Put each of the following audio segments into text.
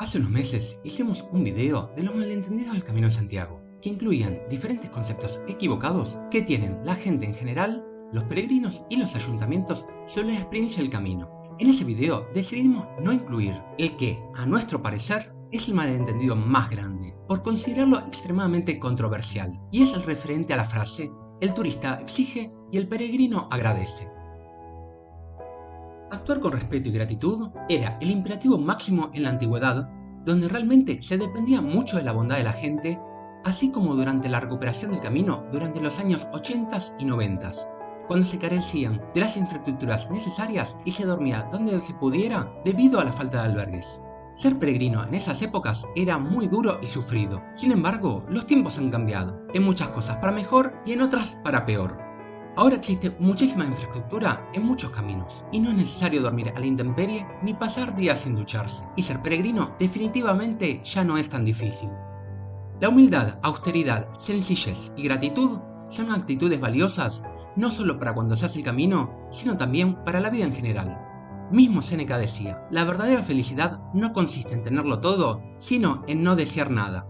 Hace unos meses hicimos un video de los malentendidos del Camino de Santiago, que incluían diferentes conceptos equivocados que tienen la gente en general, los peregrinos y los ayuntamientos sobre la experiencia del camino. En ese video decidimos no incluir el que, a nuestro parecer, es el malentendido más grande, por considerarlo extremadamente controversial, y es el referente a la frase: el turista exige y el peregrino agradece. Actuar con respeto y gratitud era el imperativo máximo en la antigüedad, donde realmente se dependía mucho de la bondad de la gente, así como durante la recuperación del camino durante los años 80 y 90, cuando se carecían de las infraestructuras necesarias y se dormía donde se pudiera debido a la falta de albergues. Ser peregrino en esas épocas era muy duro y sufrido. Sin embargo, los tiempos han cambiado, en muchas cosas para mejor y en otras para peor. Ahora existe muchísima infraestructura en muchos caminos, y no es necesario dormir a la intemperie ni pasar días sin ducharse, y ser peregrino definitivamente ya no es tan difícil. La humildad, austeridad, sencillez y gratitud son actitudes valiosas no solo para cuando se hace el camino, sino también para la vida en general. Mismo Séneca decía: la verdadera felicidad no consiste en tenerlo todo, sino en no desear nada.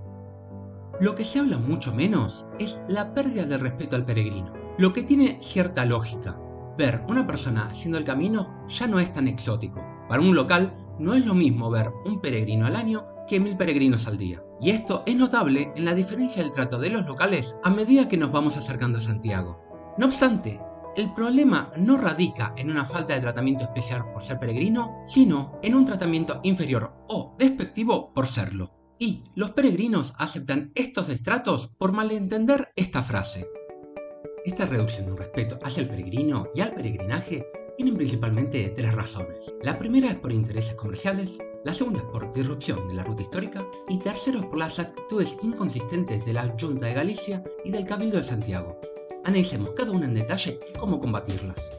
Lo que se habla mucho menos es la pérdida de respeto al peregrino. Lo que tiene cierta lógica. Ver una persona haciendo el camino ya no es tan exótico. Para un local no es lo mismo ver un peregrino al año que 1000 peregrinos al día. Y esto es notable en la diferencia del trato de los locales a medida que nos vamos acercando a Santiago. No obstante, el problema no radica en una falta de tratamiento especial por ser peregrino, sino en un tratamiento inferior o despectivo por serlo. Y los peregrinos aceptan estos destratos por malentender esta frase. Esta reducción de un respeto hacia el peregrino y al peregrinaje vienen principalmente de tres razones. La primera es por intereses comerciales, la segunda es por disrupción de la ruta histórica y tercero es por las actitudes inconsistentes de la Junta de Galicia y del Cabildo de Santiago. Analicemos cada una en detalle y cómo combatirlas.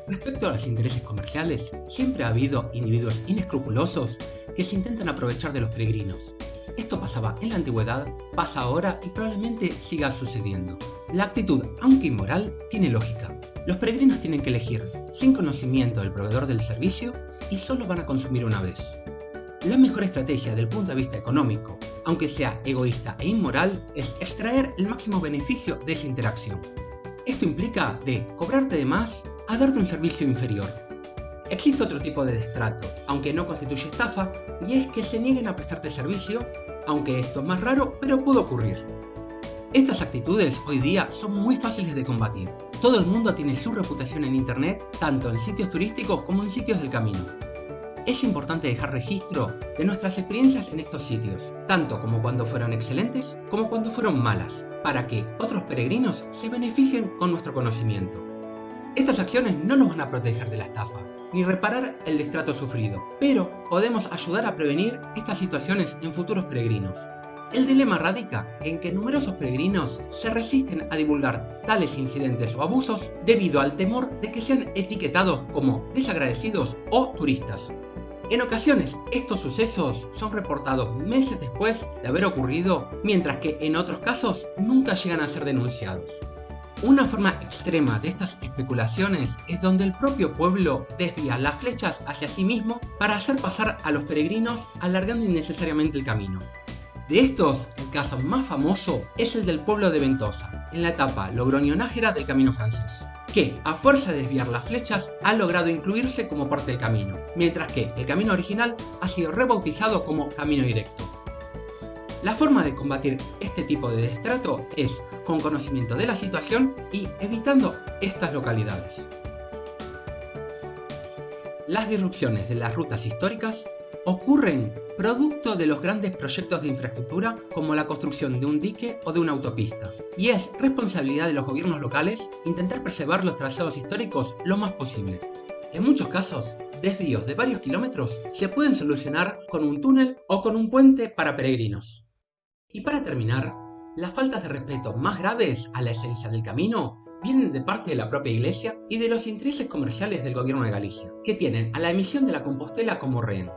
Respecto a los intereses comerciales, siempre ha habido individuos inescrupulosos que se intentan aprovechar de los peregrinos. Esto pasaba en la antigüedad, pasa ahora y probablemente siga sucediendo. La actitud, aunque inmoral, tiene lógica. Los peregrinos tienen que elegir sin conocimiento del proveedor del servicio y solo van a consumir una vez. La mejor estrategia desde el punto de vista económico, aunque sea egoísta e inmoral, es extraer el máximo beneficio de esa interacción. Esto implica de cobrarte de más a darte un servicio inferior. Existe otro tipo de destrato, aunque no constituye estafa, y es que se nieguen a prestarte servicio, aunque esto es más raro, pero puede ocurrir. Estas actitudes hoy día son muy fáciles de combatir. Todo el mundo tiene su reputación en internet, tanto en sitios turísticos como en sitios del camino. Es importante dejar registro de nuestras experiencias en estos sitios, tanto como cuando fueron excelentes como cuando fueron malas, para que otros peregrinos se beneficien con nuestro conocimiento. Estas acciones no nos van a proteger de la estafa, ni reparar el destrato sufrido, pero podemos ayudar a prevenir estas situaciones en futuros peregrinos. El dilema radica en que numerosos peregrinos se resisten a divulgar tales incidentes o abusos debido al temor de que sean etiquetados como desagradecidos o turistas. En ocasiones, estos sucesos son reportados meses después de haber ocurrido, mientras que en otros casos nunca llegan a ser denunciados. Una forma extrema de estas especulaciones es donde el propio pueblo desvía las flechas hacia sí mismo para hacer pasar a los peregrinos alargando innecesariamente el camino. De estos, el caso más famoso es el del pueblo de Ventosa, en la etapa Logroño-Nájera del camino francés, que a fuerza de desviar las flechas ha logrado incluirse como parte del camino, mientras que el camino original ha sido rebautizado como camino directo. La forma de combatir este tipo de destrato es con conocimiento de la situación y evitando estas localidades. Las disrupciones de las rutas históricas ocurren producto de los grandes proyectos de infraestructura como la construcción de un dique o de una autopista, y es responsabilidad de los gobiernos locales intentar preservar los trazados históricos lo más posible. En muchos casos, desvíos de varios kilómetros se pueden solucionar con un túnel o con un puente para peregrinos. Y para terminar, las faltas de respeto más graves a la esencia del camino vienen de parte de la propia Iglesia y de los intereses comerciales del gobierno de Galicia, que tienen a la emisión de la Compostela como rehén.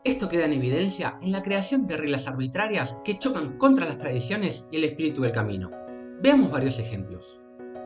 Esto queda en evidencia en la creación de reglas arbitrarias que chocan contra las tradiciones y el espíritu del camino. Veamos varios ejemplos.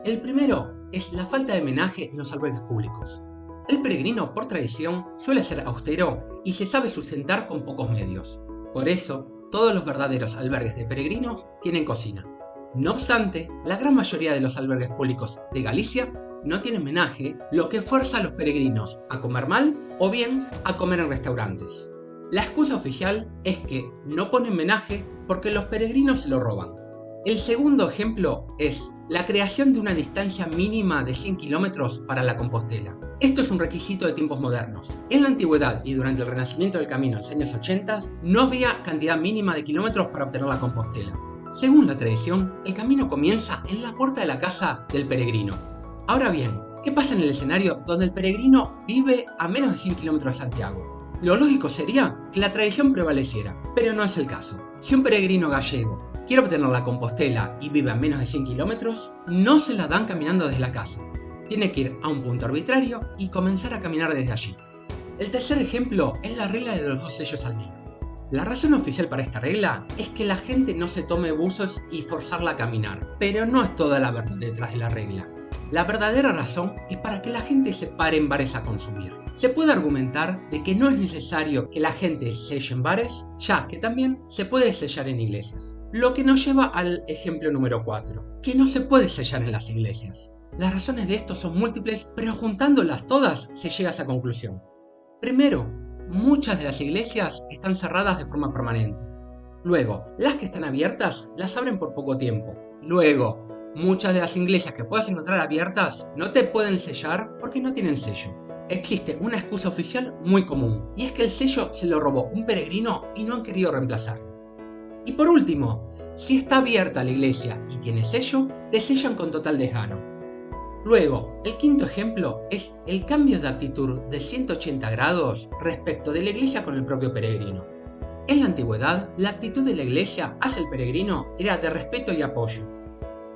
El primero es la falta de homenaje en los albergues públicos. El peregrino, por tradición, suele ser austero y se sabe sustentar con pocos medios. Por eso, todos los verdaderos albergues de peregrinos tienen cocina. No obstante, la gran mayoría de los albergues públicos de Galicia no tienen menaje, lo que fuerza a los peregrinos a comer mal o bien a comer en restaurantes. La excusa oficial es que no ponen menaje porque los peregrinos se lo roban. El segundo ejemplo es la creación de una distancia mínima de 100 kilómetros para la Compostela. Esto es un requisito de tiempos modernos. En la antigüedad y durante el renacimiento del camino en los años 80 no había cantidad mínima de kilómetros para obtener la Compostela. Según la tradición, el camino comienza en la puerta de la casa del peregrino. Ahora bien, ¿qué pasa en el escenario donde el peregrino vive a menos de 100 kilómetros de Santiago? Lo lógico sería que la tradición prevaleciera, pero no es el caso. Si un peregrino gallego quiere obtener la Compostela y vive a menos de 100 kilómetros, no se la dan caminando desde la casa. Tiene que ir a un punto arbitrario y comenzar a caminar desde allí. El tercer ejemplo es la regla de los 2 sellos al día. La razón oficial para esta regla es que la gente no se tome buzos y forzarla a caminar, pero no es toda la verdad detrás de la regla. La verdadera razón es para que la gente se pare en bares a consumir. Se puede argumentar de que no es necesario que la gente selle en bares, ya que también se puede sellar en iglesias. Lo que nos lleva al ejemplo número 4, que no se puede sellar en las iglesias. Las razones de esto son múltiples, pero juntándolas todas se llega a esa conclusión. Primero, muchas de las iglesias están cerradas de forma permanente. Luego, las que están abiertas las abren por poco tiempo. Luego, muchas de las iglesias que puedas encontrar abiertas no te pueden sellar porque no tienen sello. Existe una excusa oficial muy común, y es que el sello se lo robó un peregrino y no han querido reemplazarlo. Y por último, si está abierta la iglesia y tiene sello, te sellan con total desgano. Luego, el quinto ejemplo es el cambio de actitud de 180 grados respecto de la iglesia con el propio peregrino. En la antigüedad, la actitud de la iglesia hacia el peregrino era de respeto y apoyo.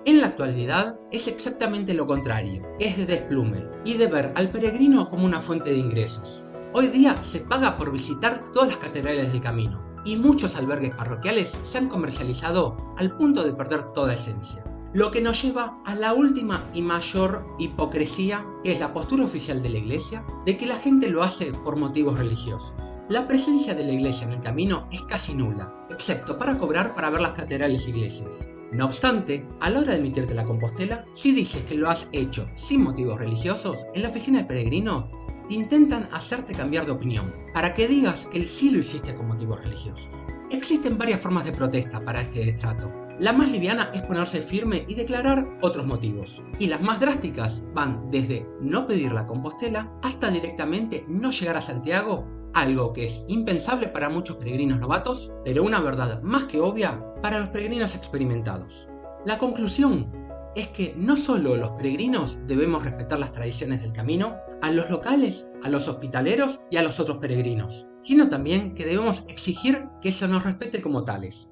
En la actualidad es exactamente lo contrario, es de desplume y de ver al peregrino como una fuente de ingresos. Hoy día se paga por visitar todas las catedrales del camino y muchos albergues parroquiales se han comercializado al punto de perder toda esencia. Lo que nos lleva a la última y mayor hipocresía, que es la postura oficial de la iglesia, de que la gente lo hace por motivos religiosos. La presencia de la iglesia en el camino es casi nula, excepto para cobrar para ver las catedrales e iglesias. No obstante, a la hora de emitirte la Compostela, si dices que lo has hecho sin motivos religiosos, en la oficina de peregrino te intentan hacerte cambiar de opinión, para que digas que sí lo hiciste con motivos religiosos. Existen varias formas de protesta para este destrato. La más liviana es ponerse firme y declarar otros motivos. Y las más drásticas van desde no pedir la Compostela hasta directamente no llegar a Santiago, algo que es impensable para muchos peregrinos novatos, pero una verdad más que obvia para los peregrinos experimentados. La conclusión es que no solo los peregrinos debemos respetar las tradiciones del camino, a los locales, a los hospitaleros y a los otros peregrinos, sino también que debemos exigir que se nos respete como tales.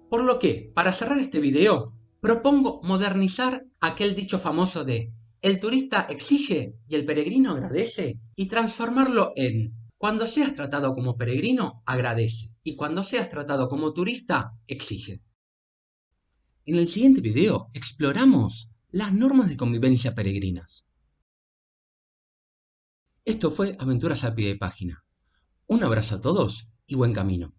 Por lo que, para cerrar este video, propongo modernizar aquel dicho famoso de el turista exige y el peregrino agradece y transformarlo en cuando seas tratado como peregrino, agradece y cuando seas tratado como turista, exige. En el siguiente video exploramos las normas de convivencia peregrinas. Esto fue Aventuras a pie de página. Un abrazo a todos y buen camino.